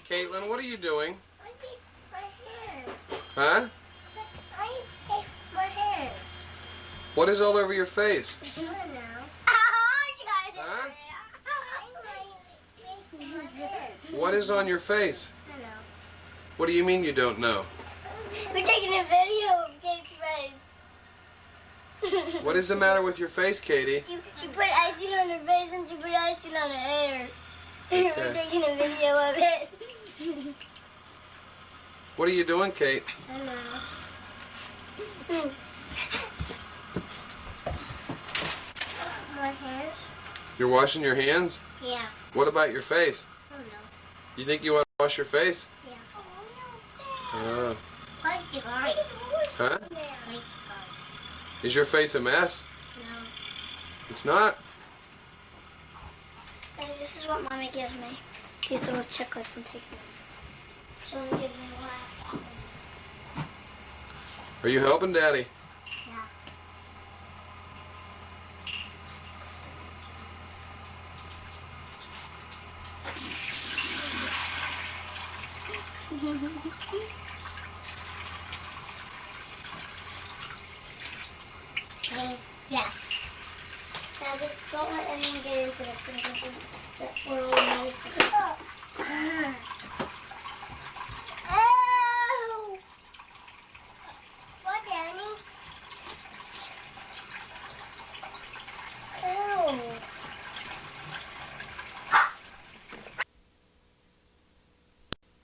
Caitlin, what are you doing? I fix my hands. Huh? I fix my hands. What is all over your face? I don't know. Huh? I fix my hands. What is on your face? I don't know. What do you mean you don't know? We're taking a video of Kate's face. What is the matter with your face, Katie? She put icing on her face and she put icing on her hair. Okay. We're taking a video of it. What are you doing, Kate? I don't know. My hands? You're washing your hands? Yeah. What about your face? I don't know. You think you want to wash your face? Yeah. Huh? Huh? Is your face a mess? No. It's not? This is what Mommy gives me. These little chocolates I'm taking. She only gives me one. Are you helping Daddy? Yeah. Yeah. Now, don't let anyone get into this because this is we're all nice.